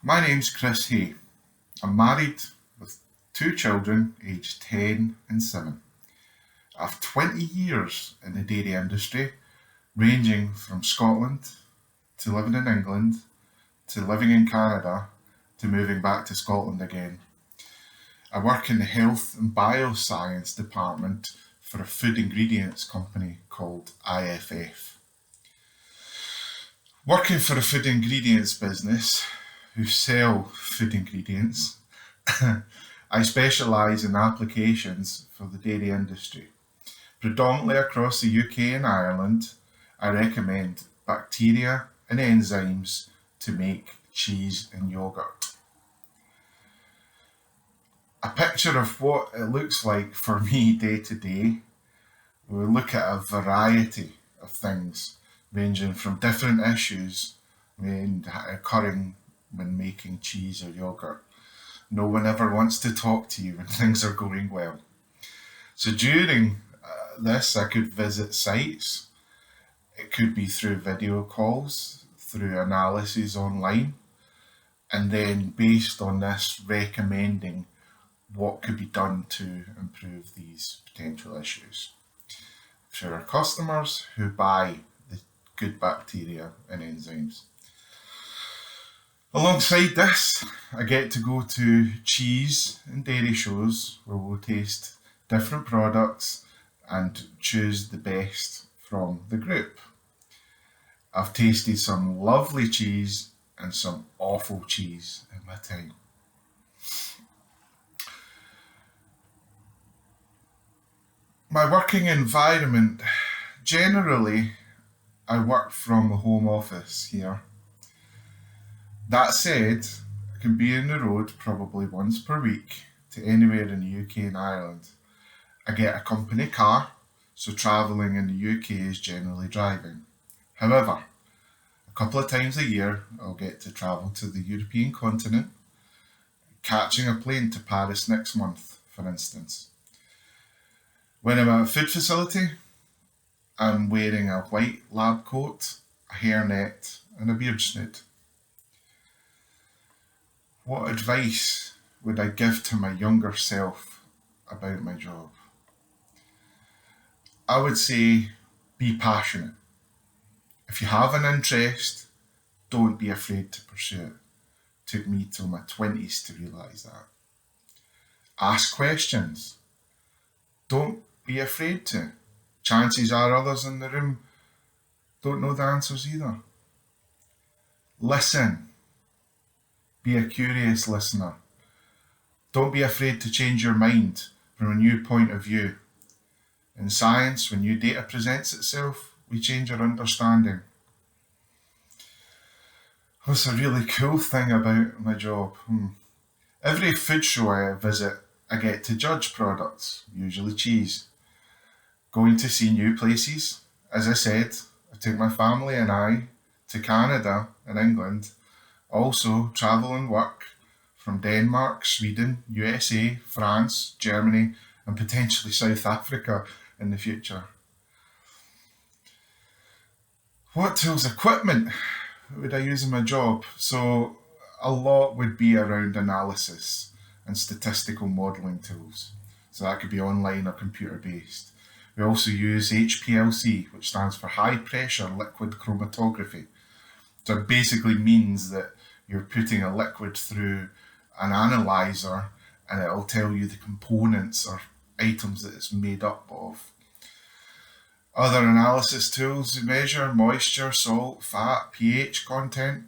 My name's Chris Hay. I'm married with two children aged 10 and 7. I've 20 years in the dairy industry, ranging from Scotland to living in England to living in Canada to moving back to Scotland again. I work in the Health and Bioscience department for a food ingredients company called IFF. Working for a food ingredients business who sell food ingredients, I specialise in applications for the dairy industry. Predominantly across the UK and Ireland, I recommend bacteria and enzymes to make cheese and yoghurt. A picture of what it looks like for me day to day. We look at a variety of things ranging from different issues occurring when making cheese or yoghurt. No one ever wants to talk to you when things are going well. So during this, I could visit sites. It could be through video calls, through analysis online, and then based on this, recommending what could be done to improve these potential issues for our customers who buy the good bacteria and enzymes. Alongside this, I get to go to cheese and dairy shows where we'll taste different products and choose the best from the group. I've tasted some lovely cheese and some awful cheese in my time. My working environment, generally, I work from the home office here. That said, I can be on the road probably once per week to anywhere in the UK and Ireland. I get a company car, so travelling in the UK is generally driving. However, a couple of times a year I'll get to travel to the European continent, catching a plane to Paris next month, for instance. When I'm at a food facility, I'm wearing a white lab coat, a hairnet and a beard snood. What advice would I give to my younger self about my job? I would say be passionate. If you have an interest, don't be afraid to pursue it. It took me till my 20s to realise that. Ask questions. Don't be afraid to. Chances are others in the room don't know the answers either. Listen. Be a curious listener. Don't be afraid to change your mind from a new point of view. In science, when new data presents itself, we change our understanding. What's a really cool thing about my job? Every food show I visit, I get to judge products, usually cheese. Going to see new places. As I said, I took my family and I to Canada and England. Also travel and work from Denmark, Sweden, USA, France, Germany, and potentially South Africa in the future. What tools, equipment would I use in my job? So a lot would be around analysis and statistical modelling tools. So that could be online or computer based. We also use HPLC, which stands for high pressure liquid chromatography. So it basically means that you're putting a liquid through an analyzer and it'll tell you the components or items that it's made up of. Other analysis tools measure moisture, salt, fat, pH content,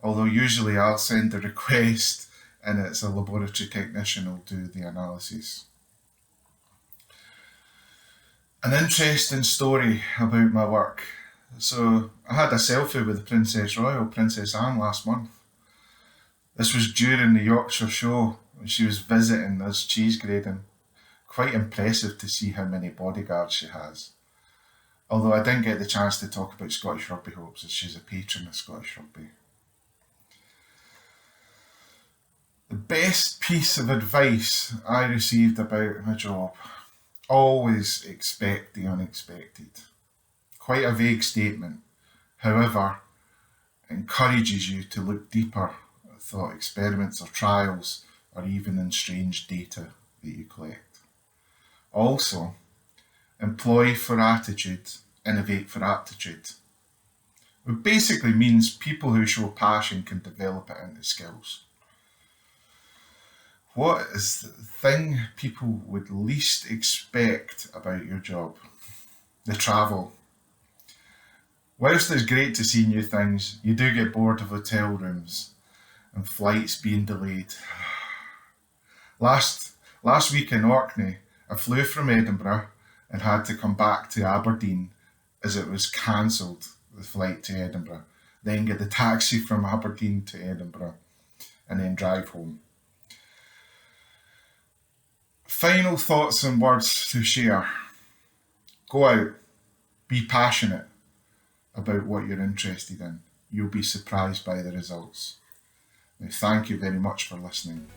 although usually I'll send a request and it's a laboratory technician who'll do the analysis. An interesting story about my work. So I had a selfie with the Princess Royal, Princess Anne, last month. This was during the Yorkshire show when she was visiting us cheese grading. Quite impressive to see how many bodyguards she has. Although I didn't get the chance to talk about Scottish Rugby hopes, as she's a patron of Scottish Rugby. The best piece of advice I received about my job: always expect the unexpected. Quite a vague statement, however, encourages you to look deeper thought experiments or trials, or even in strange data that you collect. Also, employ for attitude, innovate for aptitude. It basically means people who show passion can develop it into skills. What is the thing people would least expect about your job? The travel. Whilst it's great to see new things, you do get bored of hotel rooms and flights being delayed. Last week in Orkney, I flew from Edinburgh and had to come back to Aberdeen as it was cancelled, the flight to Edinburgh. Then get the taxi from Aberdeen to Edinburgh and then drive home. Final thoughts and words to share. Go out, be passionate about what you're interested in. You'll be surprised by the results. Now, thank you very much for listening.